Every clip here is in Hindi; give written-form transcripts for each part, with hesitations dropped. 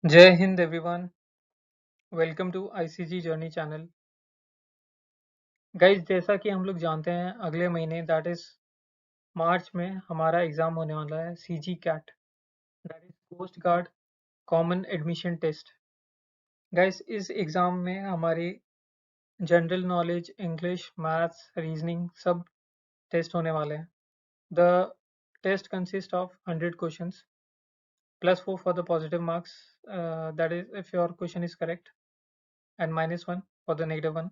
जय हिंद everyone. Welcome to ICG journey channel. Guys, जैसा कि हम लोग जानते हैं अगले महीने दैट इज मार्च में हमारा एग्जाम होने वाला है CG CAT, that is coast guard common admission test. Guys, इस एग्जाम में हमारी general knowledge, English, maths, reasoning सब टेस्ट होने वाले हैं। The test consist of 100 questions +4 for the positive marks, that is if your question is correct, and -1 for the negative 1।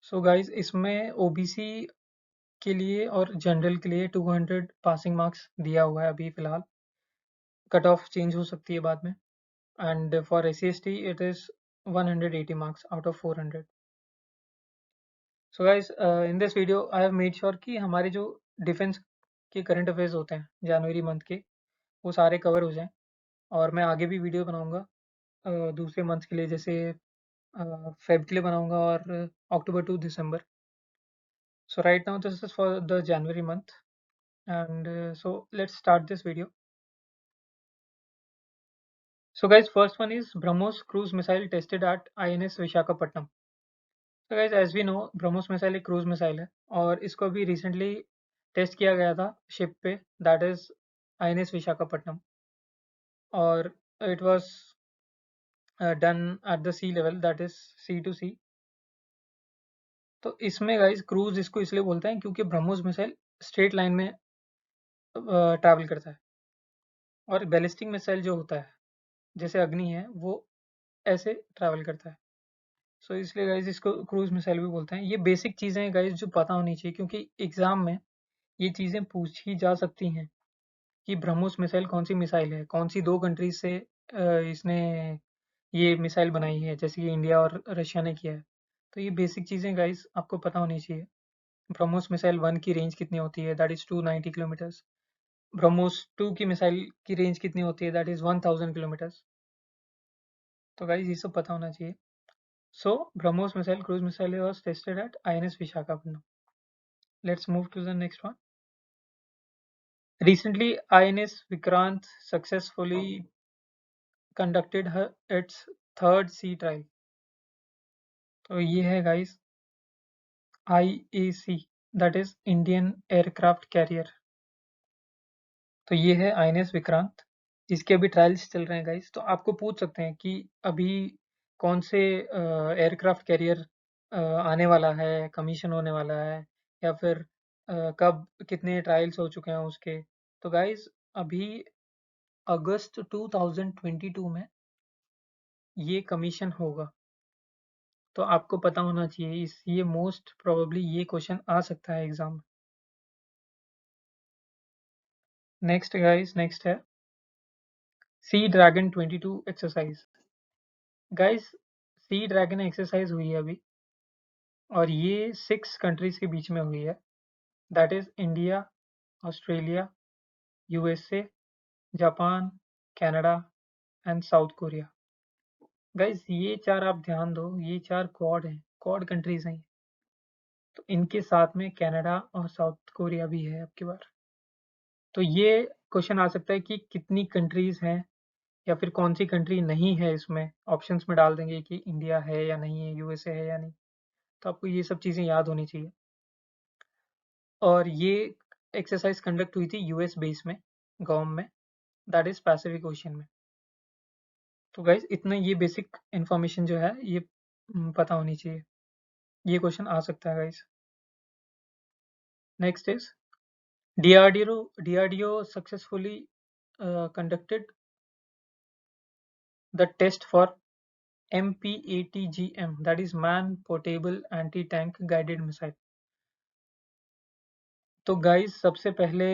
So guys, इसमें ओबीसी के लिए और जनरल के लिए 200 पासिंग मार्क्स दिया हुआ है अभी फिलहाल। कट ऑफ चेंज हो सकती है बाद में। And for SC/ST it is 180 marks out of 400। So guys, in this video I have made sure कि हमारे जो डिफेंस के करंट अफेयर्स होते हैं जनवरी मंथ के, वो सारे कवर हो जाएं। और मैं आगे भी वीडियो बनाऊंगा दूसरे मंथ के लिए, जैसे फेब के लिए बनाऊंगा और October to December. So right now this is for the January month, and so let's start this video. So guys, first one is BrahMos cruise missile tested at INS Vishakhapatnam. So guys, as we know, BrahMos missile एक cruise missile है और इसको अभी recently टेस्ट किया गया था शिप पे, that is INS विशाखापट्टनम, और it was done at the sea level, that is sea to sea. तो इसमें गाइस क्रूज इसको इसलिए बोलते हैं क्योंकि ब्रह्मोस मिसाइल स्ट्रेट लाइन में ट्रैवल करता है, और बैलिस्टिक मिसाइल जो होता है जैसे अग्नि है वो ऐसे ट्रैवल करता है। सो इसलिए गाइज इसको क्रूज मिसाइल भी बोलते हैं। ये बेसिक चीज़ें हैं गाइज जो पता होनी चाहिए, क्योंकि एग्जाम में ये चीज़ें पूछी जा सकती हैं कि ब्रह्मोस मिसाइल कौन सी मिसाइल है, कौन सी दो कंट्रीज से इसने ये मिसाइल बनाई है, जैसे कि इंडिया और रशिया ने किया है। तो ये बेसिक चीज़ें गाइज आपको पता होनी चाहिए। ब्रह्मोस मिसाइल 1 की रेंज कितनी होती है, दैट इज़ 290 किलोमीटर्स। ब्रह्मोस 2 की मिसाइल की रेंज कितनी होती है, दैट इज़ 1000 किलोमीटर्स। तो गाइज ये सब पता होना चाहिए। So, BrahMos missile cruise missile was tested at INS Vishakhapatnam. Let's move to the next one. Recently, INS Vikrant successfully conducted its third sea trial. तो ये है guys IAC, that is Indian Aircraft Carrier. तो ये है INS विक्रांत, जिसके अभी ट्रायल्स चल रहे हैं गाइस। तो आपको पूछ सकते हैं कि अभी कौन से एयरक्राफ्ट कैरियर आने वाला है, कमीशन होने वाला है, या फिर कब कितने ट्रायल्स हो चुके हैं उसके। तो गाइस, अभी अगस्त 2022 में ये कमीशन होगा। तो आपको पता होना चाहिए, ये मोस्ट प्रोबेबली ये क्वेश्चन आ सकता है एग्जाम में। नेक्स्ट गाइस, नेक्स्ट है sea dragon 22 exercise. Guys, sea dragon exercise हुई है अभी, और ये 6 कंट्रीज के बीच में हुई है, that is India, Australia, USA, Japan, Canada and south Korea. Guys, ये चार आप ध्यान दो, ये चार क्वाड हैं, क्वाड कंट्रीज हैं। तो इनके साथ में कनाडा और साउथ कोरिया भी है अब की बार। तो ये क्वेश्चन आ सकता है कि कितनी कंट्रीज हैं, या फिर कौन सी कंट्री नहीं है इसमें। ऑप्शंस में डाल देंगे कि इंडिया है या नहीं है, यूएसए है या नहीं। तो आपको ये सब चीज़ें याद होनी चाहिए। और ये एक्सरसाइज कंडक्ट हुई थी यूएस बेस में, गॉम में, दैट इज पैसिफिक ओशन में। तो गाइज, इतना ये बेसिक इंफॉर्मेशन जो है ये पता होनी चाहिए। ये क्वेश्चन आ सकता है guys. Next is DRDO successfully conducted the test for MPATGM, that is Man Portable Anti-Tank Guided Missile. तो गाइस, सबसे पहले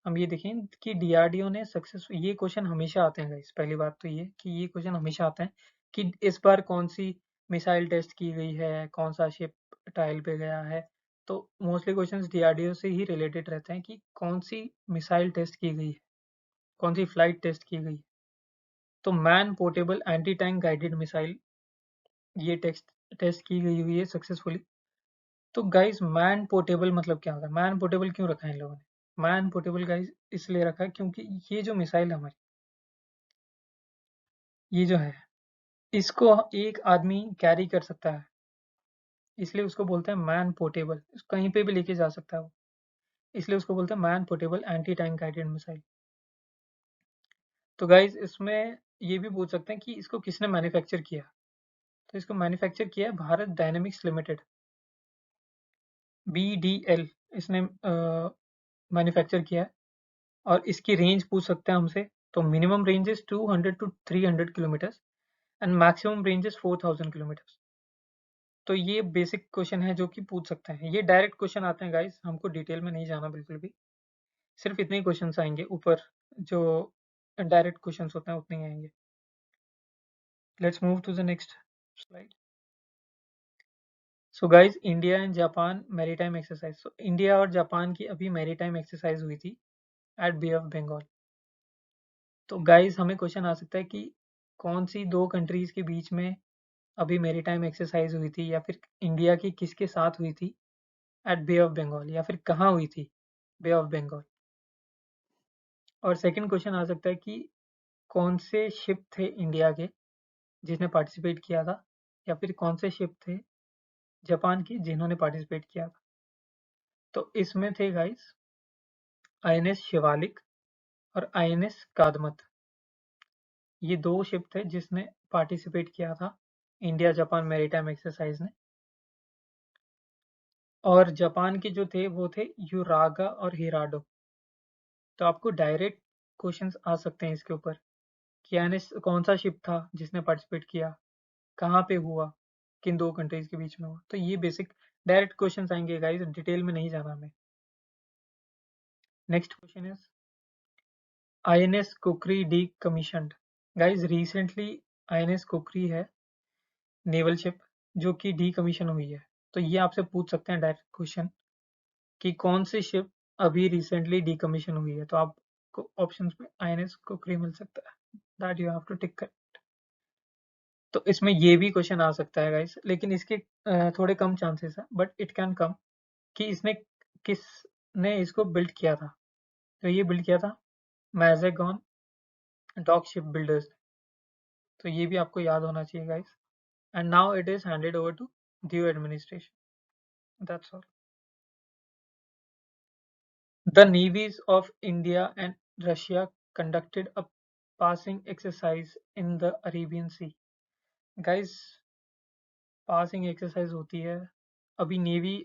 हम ये देखें कि DRDO ने सक्सेस, ये क्वेश्चन हमेशा आते हैं गाइस। पहली बात तो ये कि ये क्वेश्चन हमेशा आते हैं कि इस बार कौन सी मिसाइल टेस्ट की गई है, कौन सा शिप ट्रायल पे गया है। तो मोस्टली क्वेश्चंस DRDO से ही रिलेटेड रहते हैं कि कौन सी मिसाइल टेस्ट की गई है, कौन सी फ्लाइट टेस्ट की गई। तो man portable anti tank guided missile ये टेस्ट की गई हुई है सक्सेसफुली। तो गाइस, मैन पोर्टेबल मतलब क्या होता है, मैन पोर्टेबल क्यों रखा है इन लोगों ने। मैन पोर्टेबल गाइस इसलिए रखा है क्योंकि ये जो मिसाइल है हमारी, ये जो है इसको एक आदमी कैरी कर सकता है, इसलिए उसको बोलते हैं मैन पोर्टेबल। कहीं पे भी लेके जा सकता है वो, इसलिए उसको बोलते हैं man portable anti tank guided missile. तो गाइज इसमें ये भी पूछ सकते हैं कि इसको किसने मैन्युफैक्चर किया। तो इसको मैन्युफैक्चर किया है भारत डायनेमिक्स लिमिटेड, BDL, इसने मैन्युफैक्चर किया है। और इसकी रेंज पूछ सकते हैं हमसे, तो minimum range is 200 to 300 kilometre and maximum range is 4000 kilometre. तो ये बेसिक क्वेश्चन है जो कि पूछ सकते हैं। ये डायरेक्ट क्वेश्चन आते हैं गाइस, हमको डिटेल में नहीं जाना बिल्कुल भी, सिर्फ इतने ही क्वेश्चंस आएंगे ऊपर, जो डायरेक्ट क्वेश्चंस होते हैं उतने ही आएंगे। Let's move to the next slide. So guys, India and Japan maritime exercise. So India और जापान की अभी मैरीटाइम एक्सरसाइज हुई थी एट बे ऑफ बंगाल। तो गाइस हमें क्वेश्चन आ सकता है कि कौन सी दो कंट्रीज के बीच में अभी मैरीटाइम एक्सरसाइज हुई थी, या फिर इंडिया की किसके साथ हुई थी एट बे ऑफ बंगाल, या फिर कहाँ हुई थी बे ऑफ बंगाल। और सेकंड क्वेश्चन आ सकता है कि कौन से शिप थे इंडिया के जिसने पार्टिसिपेट किया था, या फिर कौन से शिप थे जापान के जिन्होंने पार्टिसिपेट किया था। तो इसमें थे गाइस INS शिवालिक और INS कादमत। ये दो शिप थे जिसने पार्टिसिपेट किया था इंडिया जापान मैरीटाइम एक्सरसाइज ने। और जापान के जो थे वो थे यूरागा और हिराडो। तो आपको डायरेक्ट क्वेश्चंस आ सकते हैं इसके ऊपर कि INS कौन सा शिप था जिसने पार्टिसिपेट किया, कहाँ पे हुआ, किन दो कंट्रीज के बीच में हुआ। तो ये बेसिक डायरेक्ट क्वेश्चंस आएंगे गाइस, डिटेल में नहीं जाना हमें। Next question is INS cookery D commissioned. Guys recently INS कुकरी है नेवल शिप जो कि डी कमीशन हुई है। तो ये आपसे पूछ सकते हैं डायरेक्ट क्वेश्चन कि कौन सी शिप अभी रिसेंटली डी कमीशन हुई है। तो आपको ऑप्शंस में INS कुकरी मिल सकता है, that you have two tick. तो इसमें ये भी क्वेश्चन आ सकता है गाइस, लेकिन इसके थोड़े कम चांसेस है, बट इट कैन कम कि इसने किसने इसको बिल्ड किया था। तो ये बिल्ड किया था मैजेगॉन डॉक शिप बिल्डर्स। तो ये भी आपको याद होना चाहिए guys. And now it is handed over to due administration, that's all. The navies of India and Russia conducted a passing exercise in the Arabian sea. Guys passing exercise होती है अभी नेवी,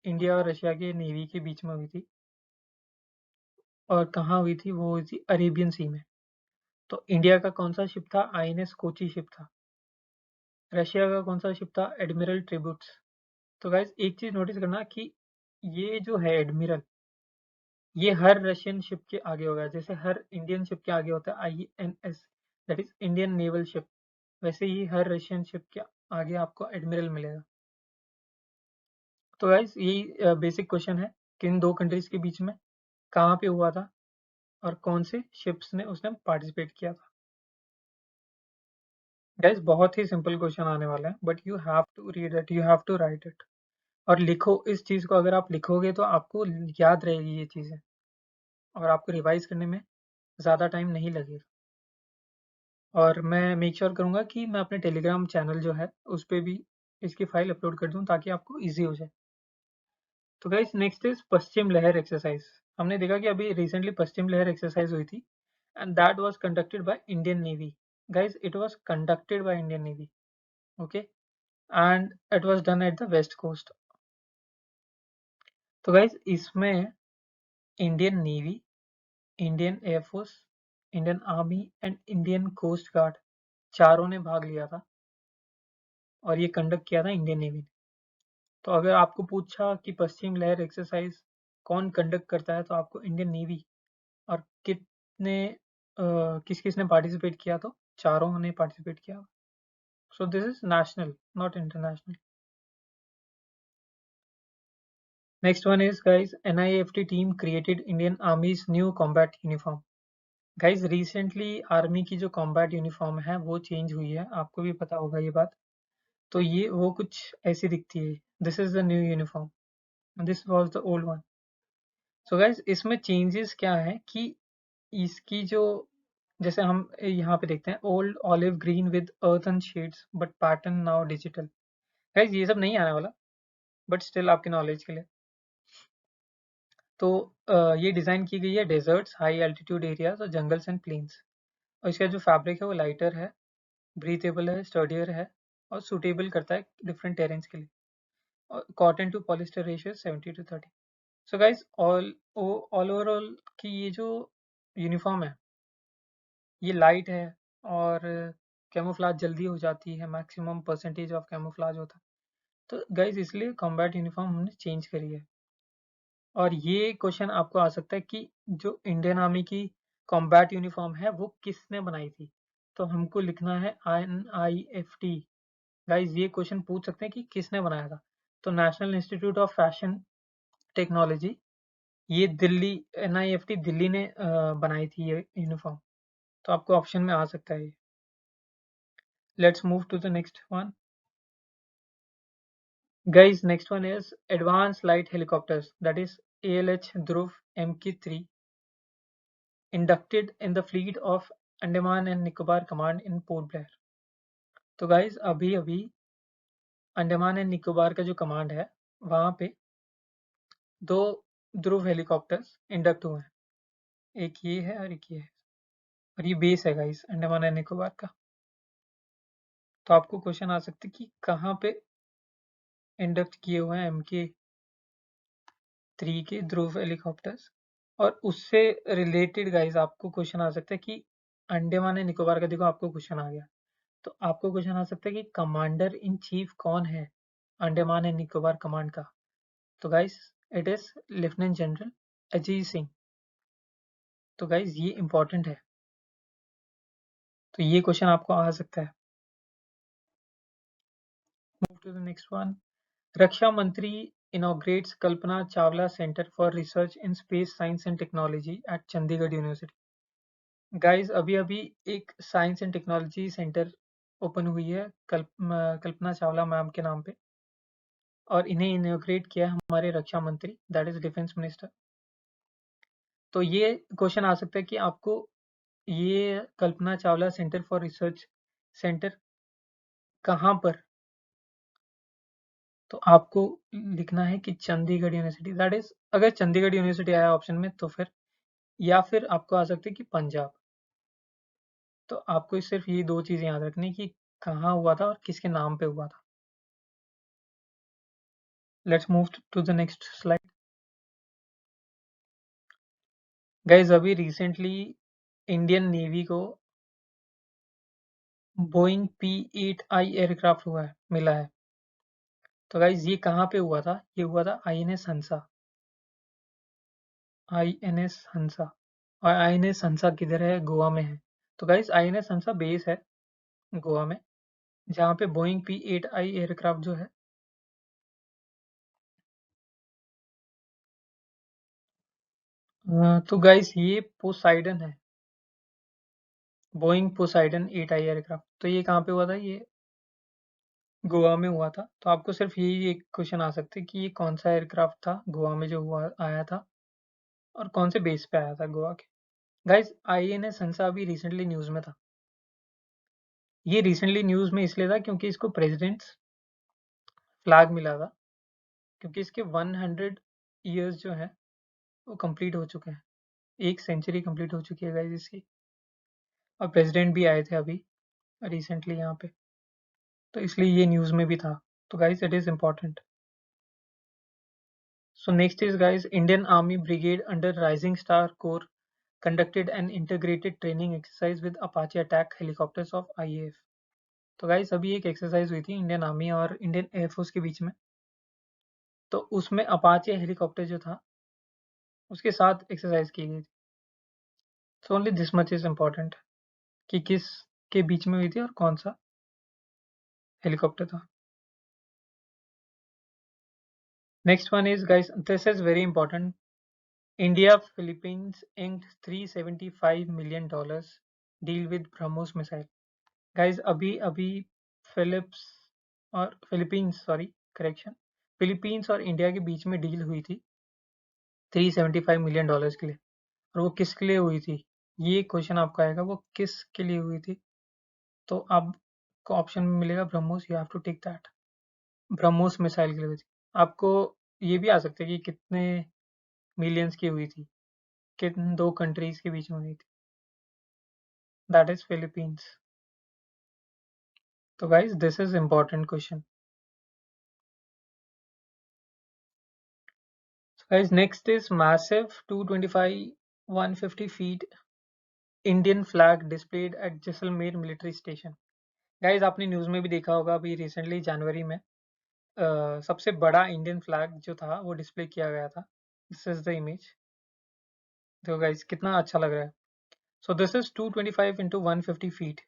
इंडिया और रशिया के नेवी के बीच में हुई थी। और कहाँ हुई थी, वो हुई थी अरेबियन सी में। तो इंडिया का कौन सा शिप था, INS कोची शिप था। रशिया का कौन सा शिप था, एडमिरल ट्रिब्यूट्स। तो गाइज एक चीज नोटिस करना कि ये जो है एडमिरल, ये हर रशियन शिप के आगे होगा। जैसे हर इंडियन शिप के आगे होता है INS, that is Indian naval ship, वैसे ही हर रशियन शिप के आगे आपको एडमिरल मिलेगा। तो गाइज यही बेसिक क्वेश्चन है, किन दो कंट्रीज के बीच में, कहाँ पे हुआ था, और कौन से शिप्स ने उसने पार्टिसिपेट किया था। गाइस बहुत ही सिंपल क्वेश्चन आने वाला है, but you have to read it, you have to write it. और लिखो इस चीज को, अगर आप लिखोगे तो आपको याद रहेगी ये चीजें, और आपको रिवाइज करने में ज्यादा टाइम नहीं लगेगा। और मैं मेक श्योर करूंगा कि मैं अपने टेलीग्राम चैनल जो है उस पर भी इसकी फाइल अपलोड कर दूं ताकि आपको ईजी हो जाए। तो गाइस नेक्स्ट इज पश्चिम लहर एक्सरसाइज। हमने देखा कि अभी रिसेंटली पश्चिम लहर एक्सरसाइज हुई थी and that was conducted by Indian navy. Guys it was conducted by Indian navy, okay, and it was done at the west coast. तो गाइज इसमें Indian navy, Indian air force, Indian army and Indian coast guard चारों ने भाग लिया था, और ये कंडक्ट किया था इंडियन नेवी ने। तो अगर आपको पूछा कि पश्चिम लहर एक्सरसाइज कौन कंडक्ट करता है, तो आपको इंडियन नेवी और कितने किस किस ने पार्टिसिपेट किया, तो चारों ने पार्टिसिपेट किया। So this is national, not international. Next one is guys, NIFT team created Indian Army's new combat uniform. Guys recently army की जो कॉम्बैट यूनिफॉर्म है वो चेंज हुई है, आपको भी पता होगा ये बात। तो ये वो कुछ ऐसी दिखती है, this is the new uniform, this was the old one. So guys इसमें चेंजेस क्या है कि इसकी जो जैसे हम यहाँ पे देखते हैं old olive green with earthen shades but pattern now digital. Guys ये सब नहीं आने वाला, बट स्टिल आपके नॉलेज के लिए। तो ये डिज़ाइन की गई है डेजर्ट्स, हाई एल्टीट्यूड एरियाज और जंगल्स एंड प्लेन्स। और इसका जो फैब्रिक है वो लाइटर है, ब्रीथेबल है, स्टर्डियर है और सूटेबल करता है डिफरेंट टेरेन्स के लिए। और cotton to polyester ratio 70:30। So guys all overall की ये जो यूनिफॉर्म है ये लाइट है और कैमोफ्लेज जल्दी हो जाती है, मैक्सिमम परसेंटेज ऑफ कैमोफ्लेज होता है। तो गाइस इसलिए कॉम्बैट यूनिफॉर्म हमने चेंज करी है। और ये क्वेश्चन आपको आ सकता है कि जो इंडियन आर्मी की कॉम्बैट यूनिफॉर्म है वो किसने बनाई थी। तो हमको लिखना है NIFT। गाइस ये क्वेश्चन पूछ सकते हैं कि किसने बनाया था। तो national institute of fashion technology, ये दिल्ली, NIFT दिल्ली ने बनाई थी ये यूनिफॉर्म। तो आपको ऑप्शन में आ सकता है ये। Let's move to the next one. Guys, next one is Advanced Light Helicopters, that is ALH Dhruv Mk3, inducted in the fleet of Andaman and Nicobar Command in Port Blair. तो गाइज अभी अभी अंडमान एंड निकोबार का जो कमांड है वहां पे 2 ध्रुव हेलीकॉप्टर्स इंडक्ट हुए हैं। एक ये है और एक ये है, और ये बेस है गाइज अंडमान एंड निकोबार का। तो आपको क्वेश्चन आ सकते कि कहाँ पे इंडक्ट किए हुए हैं MK3 के ध्रुव हेलीकॉप्टर्स। और उससे रिलेटेड गाइज आपको क्वेश्चन आ सकता है कि अंडमान एंड निकोबार का, देखो आपको क्वेश्चन आ गया, तो आपको क्वेश्चन आ सकता है कि कमांडर इन चीफ कौन है अंडमान एंड निकोबार कमांड का। तो guys it is lieutenant general Ajit Singh. तो गाइज ये इंपॉर्टेंट है, तो ये क्वेश्चन आपको आ सकता है। Move to the next one. रक्षा मंत्री inaugurates Kalpana Chawla centre for research in space science and technology at Chandigarh university. Guys अभी अभी एक science and technology centre open हुई है कल्पना चावला मैम के नाम पे, और इन्हें इनॉग्रेट किया हमारे रक्षा मंत्री, दैट इज डिफेंस मिनिस्टर। तो ये क्वेश्चन आ सकता है कि आपको ये Kalpana Chawla centre for research centre कहाँ पर। तो आपको लिखना है कि चंडीगढ़ यूनिवर्सिटी, दैट इज अगर चंडीगढ़ यूनिवर्सिटी आया ऑप्शन में तो फिर, या फिर आपको आ सकता है कि पंजाब। तो आपको सिर्फ ये 2 चीजें याद रखनी कि कहाँ हुआ था और किसके नाम पे हुआ था। Let's move to the next slide. Guys अभी रिसेंटली इंडियन नेवी को बोइंग P-8I एयरक्राफ्ट मिला है। तो गाइज ये कहाँ पे हुआ था, ये हुआ था INS हंसा। INS हंसा, और INS हंसा किधर है, गोवा में है। तो गाइज INS हंसा बेस है गोवा में, जहाँ पे बोइंग P-8I एयरक्राफ्ट जो है। तो गाइज ये पोसाइडन है, बोइंग पोसाइडन 8I एयरक्राफ्ट। तो ये कहाँ पे हुआ था, ये गोवा में हुआ था। तो आपको सिर्फ यही एक क्वेश्चन आ सकते कि ये कौन सा एयरक्राफ्ट था गोवा में जो हुआ आया था, और कौन से बेस पे आया था गोवा के। गाइज INS हंसा अभी रिसेंटली न्यूज में था। ये रिसेंटली न्यूज में इसलिए था क्योंकि इसको प्रेसिडेंट्स फ्लैग मिला था, क्योंकि इसके 100 ईयर्स जो है वो कंप्लीट हो चुके हैं। 1 सेंचुरी कंप्लीट हो चुकी है गाइज इसकी, और प्रेसिडेंट भी आए थे अभी रिसेंटली यहाँ पे, तो इसलिए ये न्यूज में भी था। तो guys it is important. So next is guys, Indian Army Brigade under Rising Star Corps conducted an integrated training exercise with Apache attack helicopters of IAF। तो गाइस अभी एक एक्सरसाइज हुई थी इंडियन आर्मी और इंडियन एयरफोर्स के बीच में, तो उसमें अपाचे हेलीकॉप्टर जो था उसके साथ एक्सरसाइज की गई थी। So only this much is important कि किस के बीच में हुई थी और कौन सा हेलीकॉप्टर था। Next one is guys, this is very important. India Philippines inked $375 million deal with BrahMos missile. Guys अभी अभी फिलिप्स और फिलीपींस, सॉरी करेक्शन, फिलीपींस और इंडिया के बीच में डील हुई थी $375 मिलियन के लिए। और वो किसके लिए हुई थी, ये क्वेश्चन आपका आएगा वो किस के लिए हुई थी, तो आपको ऑप्शन में मिलेगा BrahMos, you have to take that. BrahMos missile के लिए हुई थी। आपको ये भी आ सकता है कि कितने मिलियंस की हुई थी, किन दो कंट्रीज के बीच में हुई थी, दैट इज फिलीपींस। तो guys this is important question. Guys next is massive 225 150 feet Indian flag displayed eight Jaisalmer military station. Guys आपने न्यूज में भी देखा होगा अभी रिसेंटली जनवरी में सबसे बड़ा इंडियन फ्लैग जो था वो डिस्प्ले किया गया था। दिस इज द इमेज, देखो गाइज कितना अच्छा लग रहा है। So this is 225 into 150 feet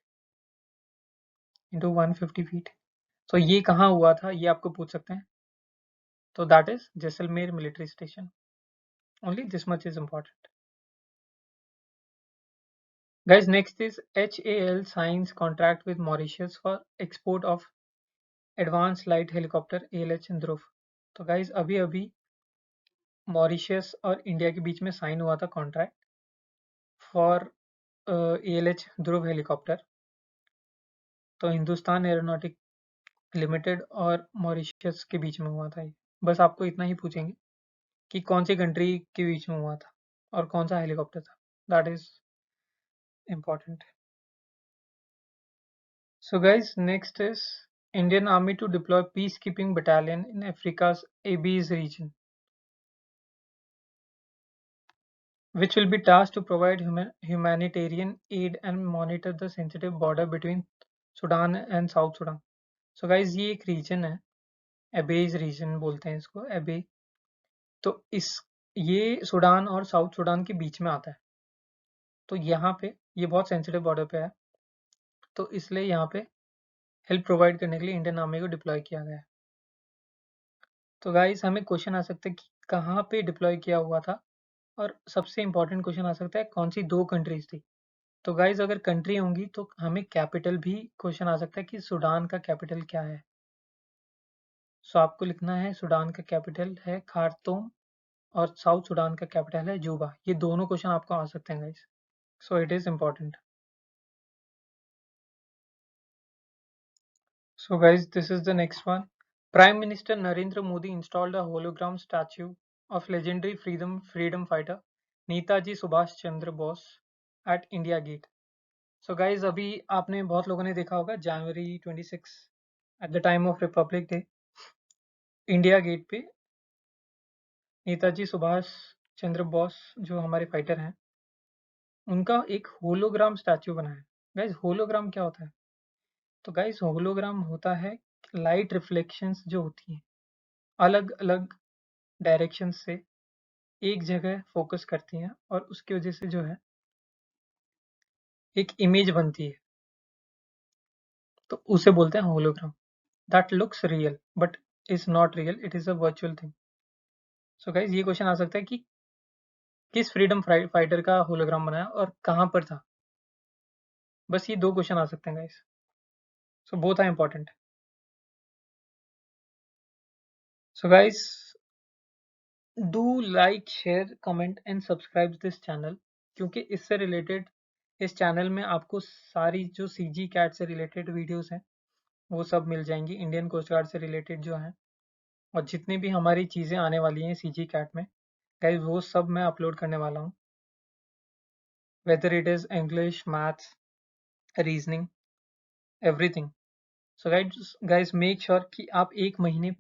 into 150 feet. तो ये कहाँ हुआ था ये आपको पूछ सकते हैं, तो that is Jaisalmer military station. Only this much is important. Guys, next is HAL signs contract with Mauritius for export of advanced light helicopter ALH ध्रुव। तो गाइज अभी अभी मॉरिशियस और इंडिया के बीच में साइन हुआ था contract for ALH Dhruv helicopter. तो हिंदुस्तान एरोनॉटिक लिमिटेड और मॉरिशियस के बीच में हुआ था ये। बस आपको इतना ही पूछेंगे कि कौन सी कंट्री के बीच में हुआ था और कौन सा हेलीकॉप्टर था, that is important. So guys, next is Indian Army to deploy peacekeeping battalion in Africa's Abyss region, which will be tasked to provide humanitarian aid and monitor the sensitive border between Sudan and South Sudan. So guys, ये एक region है, Abyss region बोलते हैं इसको, Abyss। तो ये सूडान और साउथ सूडान के बीच में आता है। तो यहाँ पे ये बहुत सेंसिटिव बॉर्डर पे है, तो इसलिए यहाँ पे हेल्प प्रोवाइड करने के लिए इंडियन आर्मी को डिप्लॉय किया गया है। तो गाइस हमें क्वेश्चन आ सकता है कि कहाँ पे डिप्लॉय किया हुआ था, और सबसे इंपॉर्टेंट क्वेश्चन आ सकता है कौन सी दो कंट्रीज थी। तो गाइस अगर कंट्री होंगी तो हमें कैपिटल भी क्वेश्चन आ सकता है कि सूडान का कैपिटल क्या है। सो आपको लिखना है सूडान का कैपिटल है खार्तूम और साउथ सूडान का कैपिटल है जूबा। ये दोनों क्वेश्चन आपको आ सकते हैं guys, so it is important. So guys, this is the next one. Prime Minister Narendra Modi installed a hologram statue of legendary freedom fighter Netaji Subhash Chandra Bose at India Gate. So guys, अभी आपने बहुत लोगों ने देखा होगा जनवरी 26 at the time of Republic Day, India gate पे नेताजी सुभाष चंद्र बोस जो हमारे फाइटर हैं उनका एक होलोग्राम स्टैचू बना है। गाइज होलोग्राम क्या होता है, तो गाइज होलोग्राम होता है लाइट रिफ्लेक्शंस जो होती हैं अलग अलग डायरेक्शन से एक जगह फोकस करती हैं और उसकी वजह से जो है एक इमेज बनती है, तो उसे बोलते हैं hologram. That looks real but is not real, it is a virtual thing. So guys ये क्वेश्चन आ सकता है कि किस फ्रीडम फाइटर का होलोग्राम बनाया और कहां पर था। बस ये दो क्वेश्चन आ सकते हैं guys, so both are important. So guys do like share comment and subscribe this channel, क्योंकि इससे रिलेटेड इस चैनल में आपको सारी जो सीजी कैट से रिलेटेड वीडियोस हैं वो सब मिल जाएंगी, इंडियन कोस्ट गार्ड से रिलेटेड जो हैं, और जितनी भी हमारी चीज़ें आने वाली हैं सीजी कैट में गाइज वो सब मैं अपलोड करने वाला हूँ, whether it is English, maths, reasoning, everything. So guys make sure कि आप एक महीने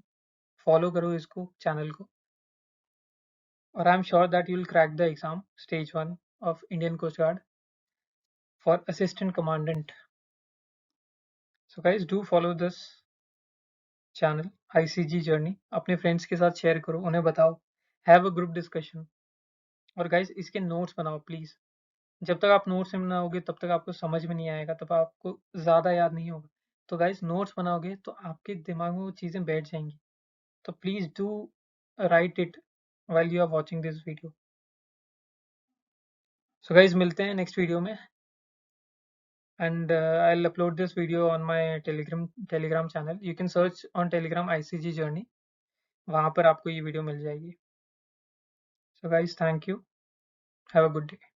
फॉलो करो इसको चैनल को, और I am sure that you will crack the exam stage 1 of Indian coast guard for assistant commandant. So guys do follow this channel ICG journey, अपने फ्रेंड्स के साथ शेयर करो, उन्हें बताओ, हैव अ ग्रुप डिस्कशन। और गाइज इसके नोट्स बनाओ प्लीज़, जब तक आप नोट्स में बनाओगे तब तक आपको समझ में नहीं आएगा, तब आपको ज़्यादा याद नहीं होगा। तो गाइज नोट्स बनाओगे तो आपके दिमाग में वो चीज़ें बैठ जाएंगी, तो please do right it while you are watching this video. So guys मिलते हैं नेक्स्ट वीडियो में, and I'll upload this video on my telegram channel. You can search on telegram ICG journey, वहाँ पर आपको ये वीडियो मिल जाएगी। So guys thank you, have a good day.